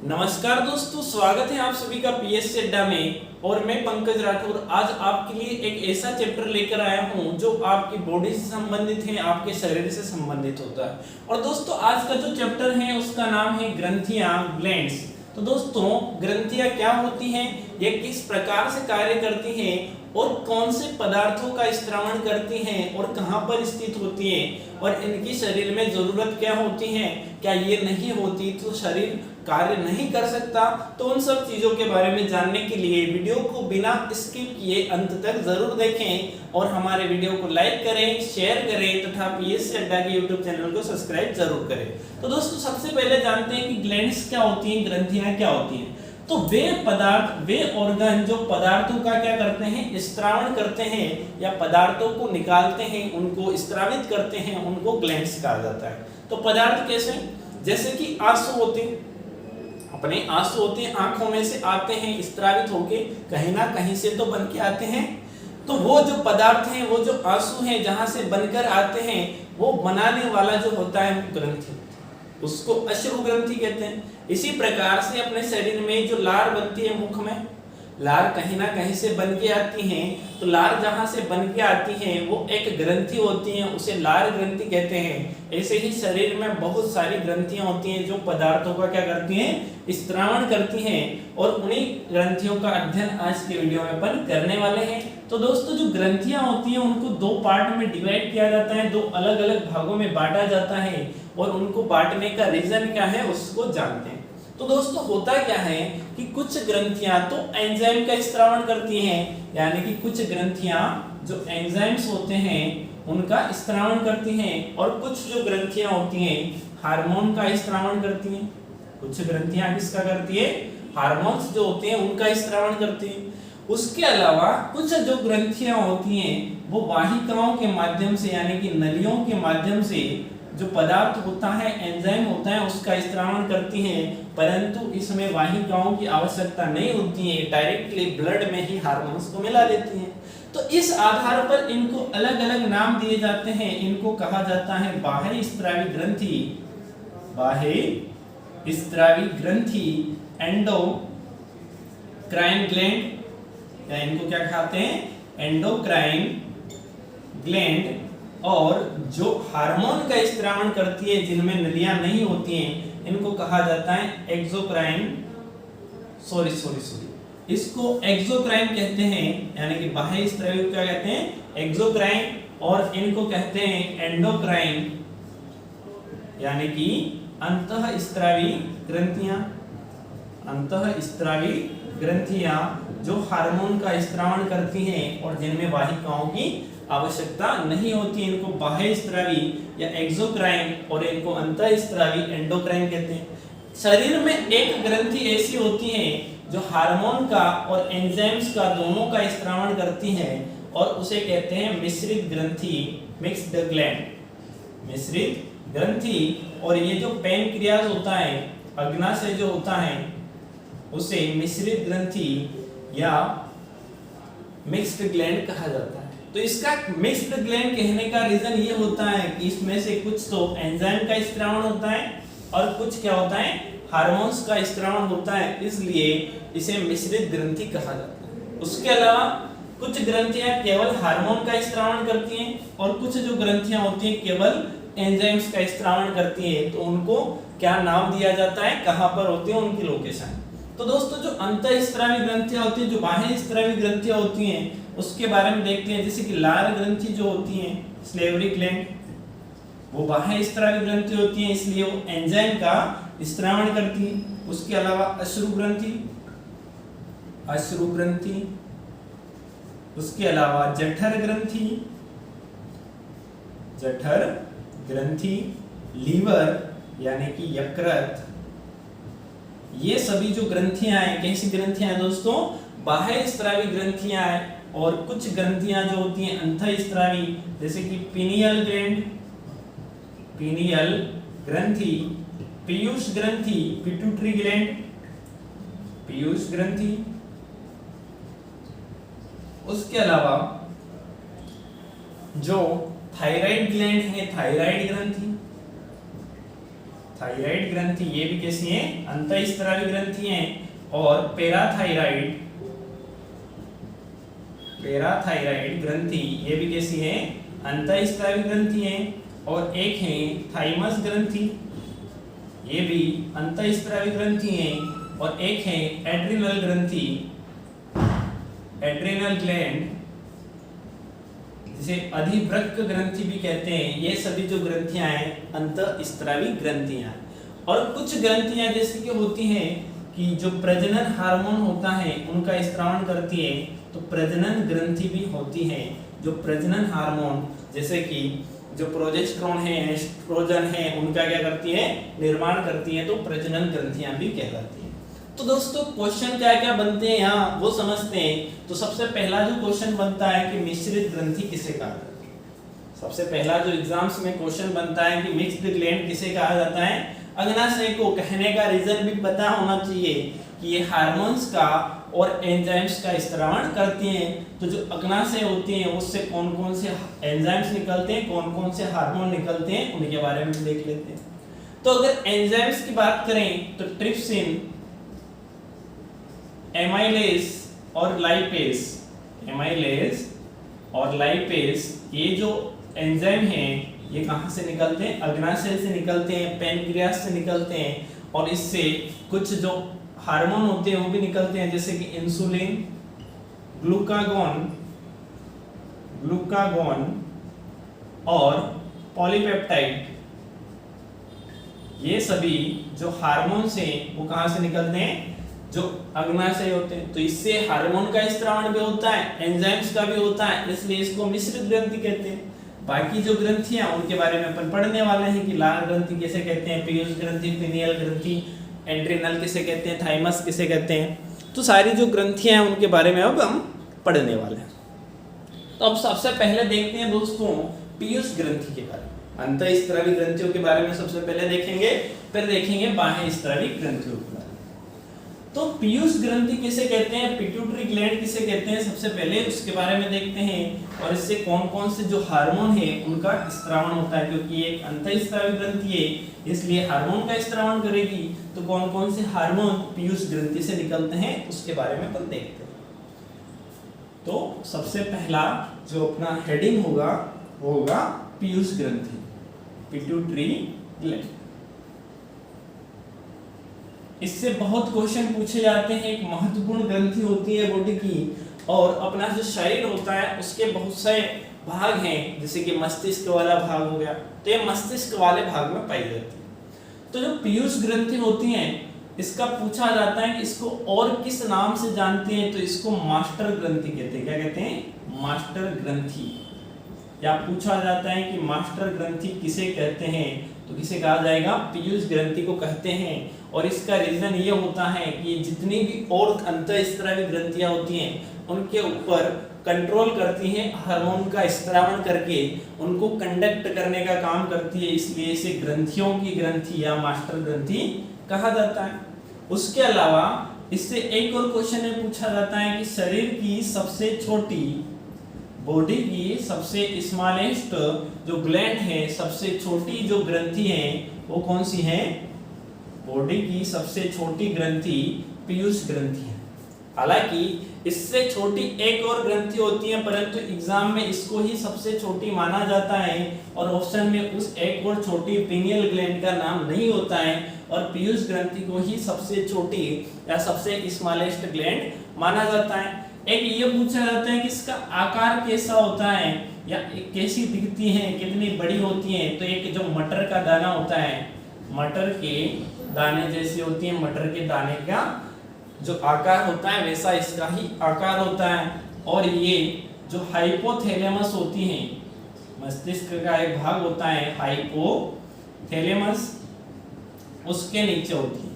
नमस्कार दोस्तों, स्वागत है आप सभी का पीएससी अड्डा में। और मैं पंकज राठौर आज आपके लिए एक ऐसा चैप्टर लेकर आया हूं जो आपकी बॉडी से संबंधित है, आपके शरीर से संबंधित होता है। और दोस्तों आज का जो चैप्टर है उसका नाम है ग्रंथियां, ग्लैंड्स। तो दोस्तों ग्रंथियां क्या होती हैं, ये किस प्रकार से कार्य करती हैं और कौन से पदार्थों का स्त्रावण करती हैं और कहां पर स्थित होती हैं और इनकी शरीर में जरूरत क्या होती है, क्या ये नहीं होती तो शरीर कार्य नहीं कर सकता। तो उन सब चीजों के बारे में जानने के लिए वीडियो को बिना स्किप किए अंत तक जरूर देखें और हमारे वीडियो को लाइक करें, शेयर करें तथा पीएससी अड्डा के यूट्यूब चैनल को सब्सक्राइब जरूर करें। तो दोस्तों सबसे पहले जानते हैं कि ग्लैंड्स क्या होती हैं, ग्रंथियां क्या होती हैं। तो वे पदार्थ, वे ऑर्गन जो पदार्थों का क्या करते हैं, स्त्रावण करते हैं या पदार्थों को निकालते हैं, उनको स्त्रावित करते हैं, उनको ग्लैंड्स कहा जाता है। तो पदार्थ कैसे, जैसे कि आंसू होते हैं, अपने आंसू होते हैं, आंखों में से आते हैं, स्त्रावित होके कहीं ना कहीं से तो बन के आते हैं। तो वो जो पदार्थ हैं, वो जो आंसू हैं जहां से बनकर आते हैं, वो बनाने वाला जो होता है ग्रंथि, उसको अश्रु ग्रंथि कहते हैं। इसी प्रकार से अपने शरीर में जो लार बनती है, मुख में लार कहीं ना कहीं से बन के आती हैं। तो लार जहां से बन के आती हैं वो एक ग्रंथि होती है, उसे लार ग्रंथि कहते हैं। ऐसे ही शरीर में बहुत सारी ग्रंथियां होती हैं जो पदार्थों का क्या करती हैं, स्त्रावण करती हैं। और उन्हीं ग्रंथियों का अध्ययन आज के वीडियो में अपन करने वाले हैं। तो दोस्तों जो ग्रंथियां होती हैं उनको दो पार्ट में डिवाइड किया जाता है, दो अलग अलग भागों में बांटा जाता है और उनको बांटने का रीजन क्या है उसको जानते हैं। तो दोस्तों होता क्या है कि कुछ ग्रंथियां तो एंजाइम का स्त्रावण करती हैं, यानी कि कुछ ग्रंथियां जो एंजाइम्स होते हैं उनका स्त्रावण करती हैं, और कुछ जो ग्रंथियां होती हैं हार्मोन का स्त्रावण करती हैं। कुछ ग्रंथियां किसका करती है, हार्मोन्स जो होते हैं उनका स्त्रावण करती हैं। उसके अलावा कुछ जो ग्रंथियां होती हैं वो वाहिकाओं के माध्यम से, यानी कि नलियों के माध्यम से जो पदार्थ होता है, एंजाइम होता है, उसका स्त्रावण करती हैं। परंतु इसमें वाहिकाओं की आवश्यकता नहीं होती है, डायरेक्टली ब्लड में ही हार्मोन्स को मिला देती हैं। तो इस आधार पर इनको अलग अलग नाम दिए जाते हैं। इनको कहा जाता है बाह्य स्त्रावी ग्रंथि, बाह्य स्त्रावी ग्रंथि, एंडोक्राइन ग्लैंड, या इनको क्या कहते हैं, एंडोक्राइन ग्लैंड। और जो हार्मोन का स्त्रावण करती है, जिनमें नलियां नहीं होती हैं, इनको कहा जाता है एक्सोक्राइन, इसको एक्सोक्राइन कहते हैं, यानी कि बाह्य स्त्रावी क्या कहते हैं, एक्सोक्राइन। और इनको कहते हैं एंडोक्राइन, यानी कि अंतःस्त्रावी ग्रंथियां, अंतःस्त्रावी ग्रंथियां जो हार्मोन का स्त्रावण करती हैं और जिनमें वाहिकाओं की आवश्यकता नहीं होती, इनको बाह्य स्त्रावी या एक्सोक्राइन और इनको अंतःस्त्रावी एंडोक्राइन कहते हैं। शरीर में एक ग्रंथि ऐसी होती है जो हार्मोन का और एंजाइम्स का दोनों का स्त्रावण करती है और उसे कहते हैं मिश्रित ग्रंथि, मिक्स्ड ग्लैंड, मिश्रित ग्रंथि। और ये जो पैनक्रियाज होता है, अग्नाशय जो होता है, उसे मिश्रित ग्रंथि या मिक्स्ड ग्लैंड कहा जाता है। तो इसका मिक्स्ड ग्लैंड कहने का रीजन ये होता है कि इसमें से कुछ तो एंजाइम का स्त्रावण होता है और कुछ क्या होता है, हार्मोन्स का स्त्रावण होता है, इसलिए इसे मिश्रित ग्रंथि कहा जाता है। उसके अलावा कुछ ग्रंथियां केवल हार्मोन का स्त्रावण करती हैं और कुछ जो ग्रंथियां होती हैं केवल एंजाइम्स का स्त्रावण करती हैं। तो उनको क्या नाम दिया जाता है, कहां पर होती है, उनकी लोकेशन। तो दोस्तों जो अंतःस्त्रावी ग्रंथियां होती हैं, जो बाह्य स्त्रावी ग्रंथियां होती हैं, उसके बारे में देखते हैं। जैसे कि लार ग्रंथि जो होती है, स्लेवरी ग्लैंड, वो बाह्य स्त्रावी ग्रंथि होती है, इसलिए वो एंजाइम का स्त्रावण करती है। उसके अलावा अश्रु ग्रंथि, अश्रु ग्रंथि, उसके अलावा जठर ग्रंथि, जठर ग्रंथि, लीवर यानी कि यकृत, ये सभी जो ग्रंथियां हैं, कैसी ग्रंथियां हैं दोस्तों, बाह्य स्त्रावी ग्रंथियां हैं। और कुछ ग्रंथियां जो होती हैं अंतःस्त्रावी, जैसे कि पीनियल ग्लैंड, पीनियल ग्रंथि, पीयूष ग्रंथि, पिट्यूटरी ग्लैंड, पीयूष ग्रंथि। उसके अलावा जो थायराइड ग्लैंड है, थायराइड ग्रंथि, थायराइड ग्रंथि ये भी कैसी है, अंतःस्रावी ग्रंथि हैं। और पैराथायराइड ग्रंथि ये भी कैसी है, अंतःस्रावी ग्रंथि है। और एक है थाइमस ग्रंथि, ये भी अंतःस्रावी ग्रंथि है। और एक है एड्रिनल ग्रंथि, एड्रिनल ग्लैंड, जिसे अधिवृक्क ग्रंथि भी कहते हैं। ये सभी जो ग्रंथियां हैं अंतःस्रावी ग्रंथियां। और कुछ ग्रंथियां जैसे कि होती हैं कि जो प्रजनन हार्मोन होता है उनका स्त्रावण करती है, तो प्रजनन ग्रंथि भी होती है। जो प्रजनन हार्मोन जैसे कि जो प्रोजेस्टेरोन है, एस्ट्रोजन है, उनका क्या करती है, निर्माण करती है, तो प्रजनन ग्रंथियां भी कहलाती हैं। तो दोस्तों क्वेश्चन क्या क्या बनते हैं यहाँ वो समझते हैं। तो सबसे पहला जो क्वेश्चन बनता है कि मिश्रित ग्रंथि किसे कहा जाता है। सबसे पहला जो एग्जाम्स में क्वेश्चन बनता है कि मिक्स्ड ग्लैंड किसे कहा जाता है। अग्नाशय को कहने का रीजन भी पता होना चाहिए कि ये हार्मोन्स का और एंजाइम्स का स्त्रावण करती हैं। तो जो अग्नाशय होती हैं उससे कौन कौन से एंजाइम्स निकलते हैं, कौन कौन से हार्मोन निकलते हैं, उनके बारे में देख लेते हैं। तो अगर एंजाइम्स की बात करें तो ट्रिप्सिन, एमाइलेज और लाइपेज, ये जो एंजाइम हैं ये कहां से निकलते हैं, अग्नाशय से निकलते हैं, पैनक्रियास से निकलते हैं। और इससे कुछ जो हार्मोन होते हैं वो भी निकलते हैं, जैसे कि इंसुलिन, ग्लूकागॉन और पॉलीपेप्टाइड। ये सभी जो हार्मोन्स हैं वो कहां से निकलते हैं, जो अग्नाशय होते हैं। तो इससे हार्मोन का स्त्रावण भी होता है, एंजाइम्स का भी होता है, इसलिए इसको मिश्रित ग्रंथि कहते हैं। बाकी जो ग्रंथियां उनके बारे में अपन पढ़ने वाले हैं कि लाल ग्रंथि किसे कहते हैं, पीयूष ग्रंथि, पिनियल ग्रंथि, एड्रिनल किसे कहते हैं, थाइमस किसे कहते हैं। तो सारी जो ग्रंथियां हैं उनके बारे में अब हम पढ़ने वाले हैं। तो अब सबसे पहले देखते हैं दोस्तों पीयूष ग्रंथि के बारे में। अंतःस्रावी ग्रंथियों के बारे में सबसे पहले देखेंगे, फिर देखेंगे बाह्यस्रावी ग्रंथियों के बारे में। तो पीयूष ग्रंथि किसे कहते हैं, पिट्यूटरी ग्लैंड किसे कहते हैं, सबसे पहले उसके बारे में देखते हैं। और इससे कौन कौन से जो हार्मोन है उनका स्त्रावण होता है, क्योंकि एक अंतःस्रावी ग्रंथि है इसलिए हार्मोन का स्त्रावण करेगी। तो कौन कौन से हार्मोन पीयूष ग्रंथि से निकलते हैं उसके बारे में अपन देखते हैं। तो सबसे पहला जो अपना हेडिंग होगा वो होगा पीयूष ग्रंथि, पिट्यूटरी ग्लैंड। इससे बहुत क्वेश्चन पूछे जाते हैं। एक महत्वपूर्ण ग्रंथि होती है बॉडी की, और अपना जो शरीर होता है उसके बहुत से भाग हैं, जैसे कि मस्तिष्क वाला भाग हो गया, तो ये मस्तिष्क वाले भाग में पाई जाती है। तो जो पीयूष ग्रंथि होती हैं इसका पूछा जाता है कि इसको और किस नाम से जानते हैं, तो इसको मास्टर ग्रंथि कहते हैं। क्या कहते हैं, मास्टर ग्रंथि। या पूछा जाता है कि मास्टर ग्रंथि किसे कहते हैं, तो किसे कहा जाएगा, पीयूष ग्रंथि को कहते हैं। और इसका रीजन ये होता है कि जितनी भी और अंतःस्रावी ग्रंथियां होती हैं उनके ऊपर कंट्रोल करती हैं, हार्मोन का स्त्रावण करके उनको कंडक्ट करने का काम करती है, इसलिए इसे ग्रंथियों की ग्रंथि या मास्टर ग्रंथि कहा जाता है। उसके अलावा इससे एक और क्वेश्चन में पूछा जाता है कि शरीर की सबसे छोटी, बॉडी की सबसे स्मॉलेस्ट जो ग्लैंड है, सबसे छोटी जो ग्रंथि है वो कौन सी है, बॉडी की सबसे छोटी ग्रंथि पीयूष ग्रंथि है। हालांकि इससे छोटी एक और ग्रंथि होती है, परंतु एग्जाम में इसको ही सबसे छोटी माना जाता है और ऑप्शन में उस एक और छोटी पिनियल ग्लैंड का नाम नहीं होता है, और पीयूष ग्रंथि को ही सबसे छोटी या सबसे स्मॉलेस्ट ग्लैंड माना जाता है। एक ये पूछा जाता है कि इसका आकार कैसा होता है या कैसी दिखती है, कितनी बड़ी होती है। तो एक जो मटर का दाना होता है, मटर के दाने जैसी होती है, मटर के दाने का जो आकार होता है वैसा इसका ही आकार होता है। और ये जो हाइपोथैलेमस होती है, मस्तिष्क का एक भाग होता है हाइपोथैलेमस, उसके नीचे होती है,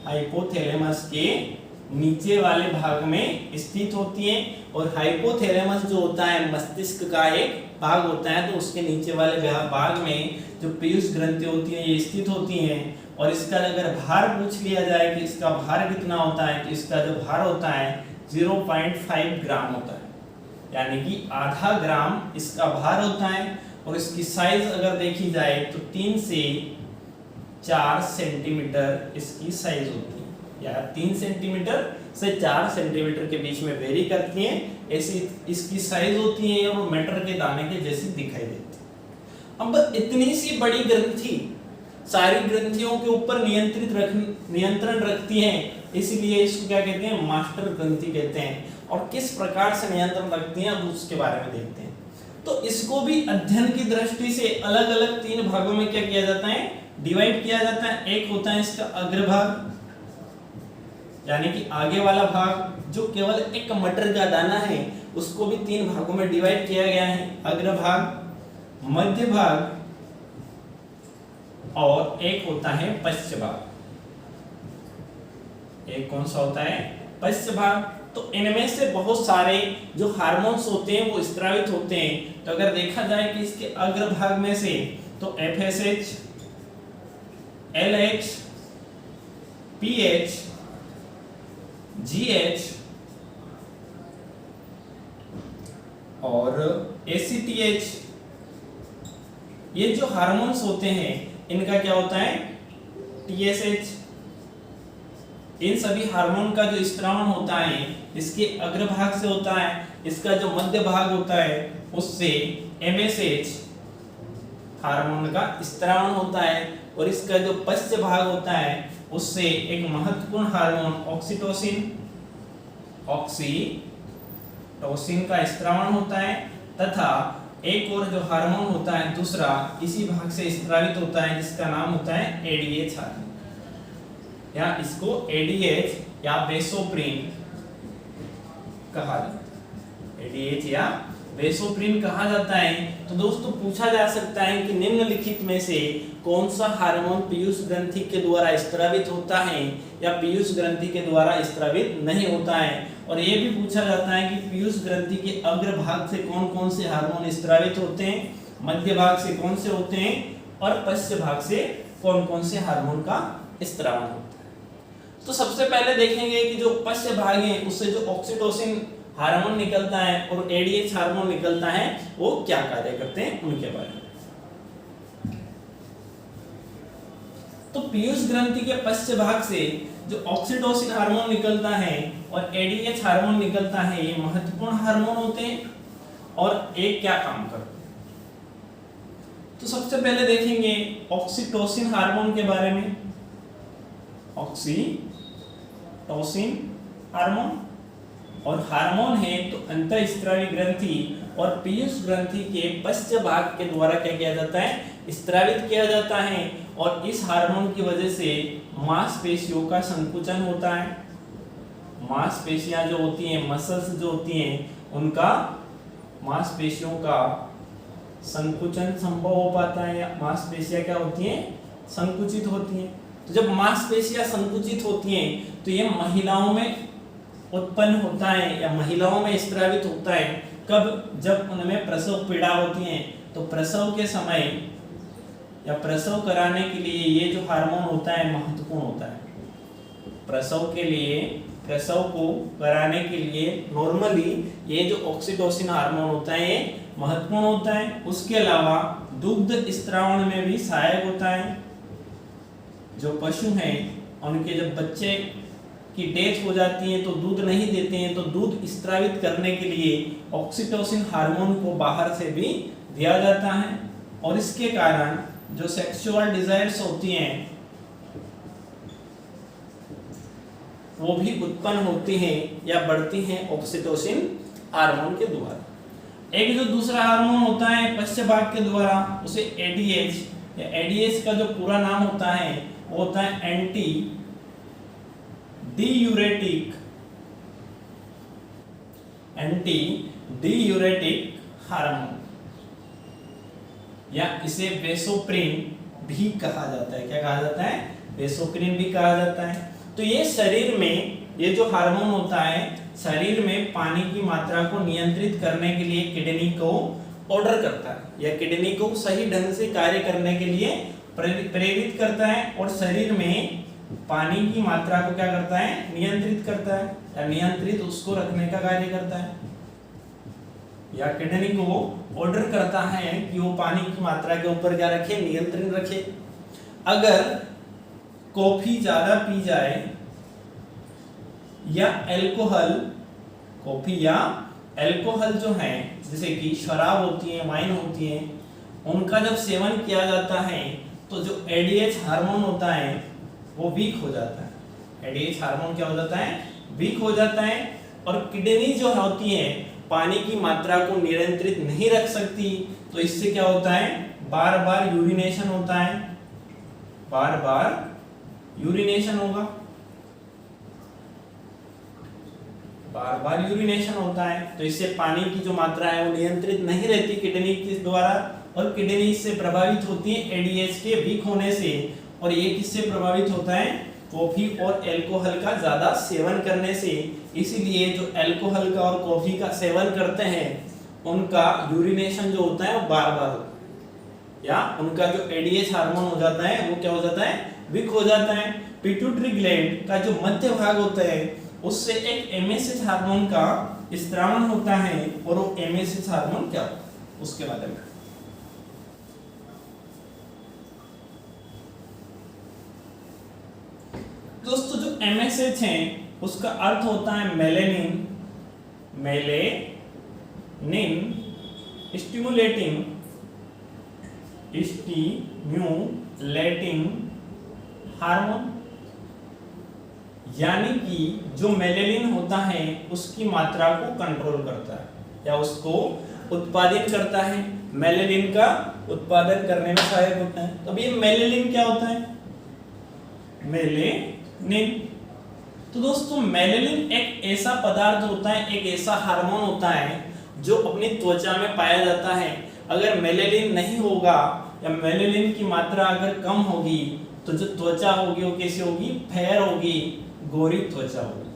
हाइपोथैलेमस के नीचे वाले भाग में स्थित होती है। और हाइपोथैलेमस जो होता है मस्तिष्क का एक भाग होता है, तो उसके नीचे वाले भाग में जो पीयूष ग्रंथि होती है ये स्थित होती हैं। और इसका अगर भार पूछ लिया जाए कि इसका भार कितना होता है, तो इसका जो भार होता है 0.5 ग्राम होता है, यानी कि आधा ग्राम इसका भार होता है। और इसकी साइज अगर देखी जाए तो 3 से 4 सेंटीमीटर इसकी साइज होती है, या 3 सेंटीमीटर से 4 सेंटीमीटर के बीच में वेरी करती हैं, ऐसी इसकी साइज होती है और मटर के दाने के जैसी दिखाई देती है। अब इतनी सी बड़ी ग्रंथि सारी ग्रंथियों के ऊपर नियंत्रण रखती हैं, इसीलिए इसको क्या कहते हैं, मास्टर ग्रंथि कहते हैं। और किस प्रकार से नियंत्रण रखती हैं अब उसके बारे में देखते हैं। तो इसको भी अध्ययन की दृष्टि से अलग अलग 3 भागों में क्या किया जाता है, डिवाइड किया जाता है। एक होता है इसका अग्रभाग, यानी कि आगे वाला भाग जो केवल एक मटर का दाना है, उसको भी 3 भागों में डिवाइड किया गया है, अग्रभाग, मध्य भाग और एक होता है पश्च भाग। एक कौन सा होता है, पश्च भाग। तो इनमें से बहुत सारे जो हार्मोन्स होते हैं वो स्रावित होते हैं। तो अगर देखा जाए कि इसके अग्रभाग में से तो FSH, LH, PH, GH और ACTH, ये जो हार्मोन्स होते हैं इनका क्या होता है, TSH। इन सभी हार्मोन का जो स्त्रावण होता है इसके अग्रभाग से होता है, इसका जो मध्य भाग होता है उससे MSH हार्मोन का स्त्रावण होता है, और इसका जो पश्च भाग होता है उससे एक महत्वपूर्ण हार्मोन ऑक्सीटोसिन का स्त्रावण होता है, तथा एक और जो हार्मोन होता है दूसरा इसी भाग से स्रावित होता है जिसका नाम होता है ADH हार्मोन, या इसको ADH या वेसोप्रिन कहा जाता है, ADH या वेसोप्रिन कहा जाता है। तो दोस्तों पूछा जा सकता है कि निम्नलिखित में से कौन सा हार्मोन पीयूष ग्रंथि के द्वारा स्रावित होता है या पीयूष ग्रंथि के द्वारा स्रावित नहीं होता है। और ये भी पूछा जाता है कि पीयूष ग्रंथि के अग्रभाग से कौन कौन से हार्मोन स्रावित होते हैं, मध्य भाग से कौन से होते हैं और पश्च भाग से कौन कौन से हार्मोन का स्रावण होता है। तो सबसे पहले देखेंगे कि जो पश्च भाग है उससे जो ऑक्सीटोसिन हार्मोन निकलता है और ADH हार्मोन निकलता है वो क्या कार्य करते हैं उनके बारे में। तो पीयूष ग्रंथि के पश्च भाग से जो ऑक्सीटोसिन हार्मोन निकलता है और ADH हार्मोन निकलता है, ये महत्वपूर्ण हार्मोन होते हैं और एक क्या काम करते हैं। तो सबसे पहले देखेंगे ऑक्सीटोसिन हार्मोन के बारे में। ऑक्सीटोसिन हार्मोन और हार्मोन है तो अंतःस्रावी ग्रंथि और पीयूष ग्रंथि के पश्च भाग के द्वारा क्या किया जाता है, स्रावित किया जाता है। और इस हार्मोन की वजह से मांसपेशियों का संकुचन होता है। मांसपेशियां जो होती हैं, मसल्स जो होती हैं, उनका मांसपेशियों का संकुचन संभव हो पाता है, या मांसपेशियां क्या होती हैं, संकुचित होती हैं। तो जब मांसपेशियां संकुचित होती हैं तो ये महिलाओं में उत्पन्न होता है या महिलाओं में स्रावित होता है। कब, जब उनमें प्रसव पीड़ा होती है। तो प्रसव के समय या प्रसव कराने के लिए ये जो हार्मोन होता है महत्वपूर्ण होता है। प्रसव के लिए, प्रसव को कराने के लिए नॉर्मली ये जो ऑक्सीटोसिन हार्मोन होता है ये महत्वपूर्ण होता है। उसके अलावा दुग्ध स्त्रावण में भी सहायक होता है। जो पशु हैं उनके जब बच्चे की डेथ हो जाती है तो दूध नहीं देते हैं, तो दूध स्त्रावित करने के लिए ऑक्सीटोसिन हार्मोन को बाहर से भी दिया जाता है। और इसके कारण जो सेक्सुअल डिजायर्स होती हैं वो भी उत्पन्न होती हैं या बढ़ती हैं ऑक्सीटोसिन हार्मोन के द्वारा। एक जो दूसरा हार्मोन होता है पश्च भाग के द्वारा, उसे ADH या ADH का जो पूरा नाम होता है वो होता है एंटी डियूरेटिक हार्मोन, या इसे वेसोप्रिन भी कहा जाता है। क्या कहा जाता है, वेसोप्रिन भी कहा जाता है। तो ये शरीर में, ये जो हार्मोन होता है शरीर में पानी की मात्रा को नियंत्रित करने के लिए किडनी को ऑर्डर करता है, या किडनी को सही ढंग से कार्य करने के लिए प्रेरित करता है, और शरीर में पानी की मात्रा को क्या करता है, नियंत्रित करता है, या नियंत्रित उसको रखने का कार्य करता है, या किडनी को ऑर्डर करता है कि वो पानी की मात्रा के ऊपर क्या रखे, नियंत्रण रखे। अगर कॉफी ज्यादा पी जाए या एल्कोहल, कॉफी या एल्कोहल जो है जैसे कि शराब होती है, वाइन होती है, उनका जब सेवन किया जाता है तो जो एडीएच हार्मोन होता है वो वीक हो जाता है। एडीएच हार्मोन क्या हो जाता है? वीक हो जाता है। और किडनी जो होती है पानी की मात्रा को नियंत्रित नहीं रख सकती, तो इससे क्या होता है? बार बार यूरिनेशन होता है, बार बार यूरिनेशन होगा, बार बार यूरिनेशन होता है। तो इससे पानी की जो मात्रा है वो नियंत्रित नहीं रहती किडनी के द्वारा, और किडनी इससे प्रभावित होती है एडीएच के वीक होने से। और ये किससे प्रभावित होता है? कॉफी और एल्कोहल का ज्यादा सेवन करने से। इसीलिए जो एल्कोहल का और कॉफी का सेवन करते हैं उनका यूरिनेशन जो होता है वो बार बार होता है, या उनका जो एडीएच हार्मोन हो जाता है वो क्या हो जाता है? वीक हो जाता है। पिट्यूटरी ग्लैंड का जो मध्य भाग होता है उससे एक एमएसएच हार्मोन का स्त्रावण होता है, और वो एमएसएच हार्मोन क्या होता है उसके बारे में। दोस्तों जो एमएसएच है उसका अर्थ होता है मेलेनिन, स्टिमुलेटिंग हार्मोन। यानी कि जो मेलेनिन होता है उसकी मात्रा को कंट्रोल करता है या उसको उत्पादित करता है, मेलेनिन का उत्पादन करने में सहायक होता है। तो ये मेलेनिन क्या होता है? मेलेनिन। तो दोस्तों मेलेनिन एक ऐसा पदार्थ होता है, एक ऐसा हार्मोन होता है जो अपनी त्वचा में पाया जाता है। अगर मेलेनिन नहीं होगा या मेलेनिन की मात्रा अगर कम होगी तो जो त्वचा होगी वो कैसी होगी? फेयर होगी, गोरी त्वचा होगी।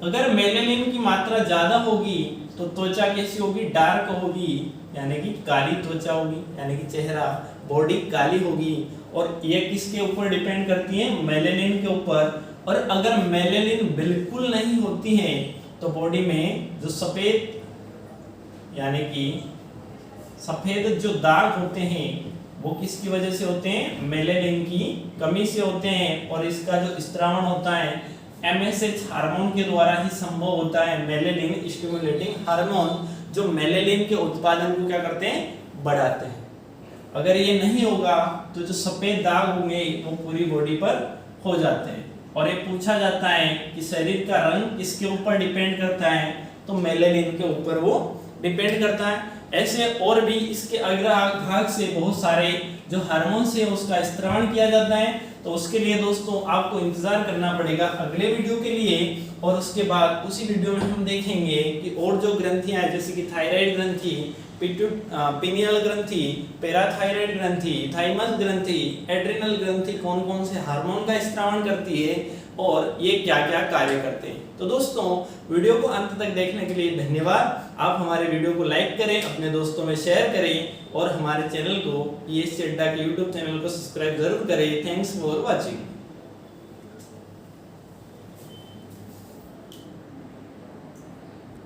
अगर मेलेनिन की मात्रा ज्यादा होगी तो त्वचा कैसी होगी? डार्क होगी, यानी कि काली त्वचा होगी, यानी कि चेहरा, बॉडी काली होगी। और ये किसके ऊपर डिपेंड करती है? मेलेनिन के ऊपर। और अगर मेलेनिन बिल्कुल नहीं होती है तो बॉडी में जो सफेद, यानी कि सफेद जो दाग होते हैं वो किसकी वजह से होते हैं? मेलेनिन की कमी से होते हैं। और इसका जो स्त्रावण होता है एमएसएच हार्मोन के द्वारा ही संभव होता है। मेलेनिन स्टिमुलेटिंग हार्मोन जो मेलेनिन के उत्पादन को क्या करते हैं? बढ़ाते हैं। अगर ये नहीं होगा तो जो सफेद दाग होंगे वो पूरी बॉडी पर हो जाते हैं। और ये पूछा जाता है कि शरीर का रंग किसके ऊपर डिपेंड करता है? तो मेलेनिन के ऊपर वो डिपेंड करता है। ऐसे और भी इसके अग्रभाग भाग से बहुत सारे जो हार्मोन्स है उसका स्त्रावण किया जाता है। तो उसके लिए दोस्तों आपको इंतजार करना पड़ेगा अगले वीडियो के लिए। और उसके बाद उसी वीडियो में हम देखेंगे कि और जो ग्रंथियां हैं जैसे कि थायराइड ग्रंथि, पिनियल ग्रंथि, पैराथायराइड ग्रंथि, थाइमस ग्रंथि, एड्रिनल ग्रंथि कौन कौन से हार्मोन का स्त्रावण करती है और ये क्या क्या कार्य करते हैं। तो दोस्तों वीडियो को अंत तक देखने के लिए धन्यवाद। आप हमारे वीडियो को लाइक करें, अपने दोस्तों में शेयर करें और हमारे चैनल को पीएससी अड्डा के यूट्यूब चैनल को सब्सक्राइब जरूर करें। Thanks for watching.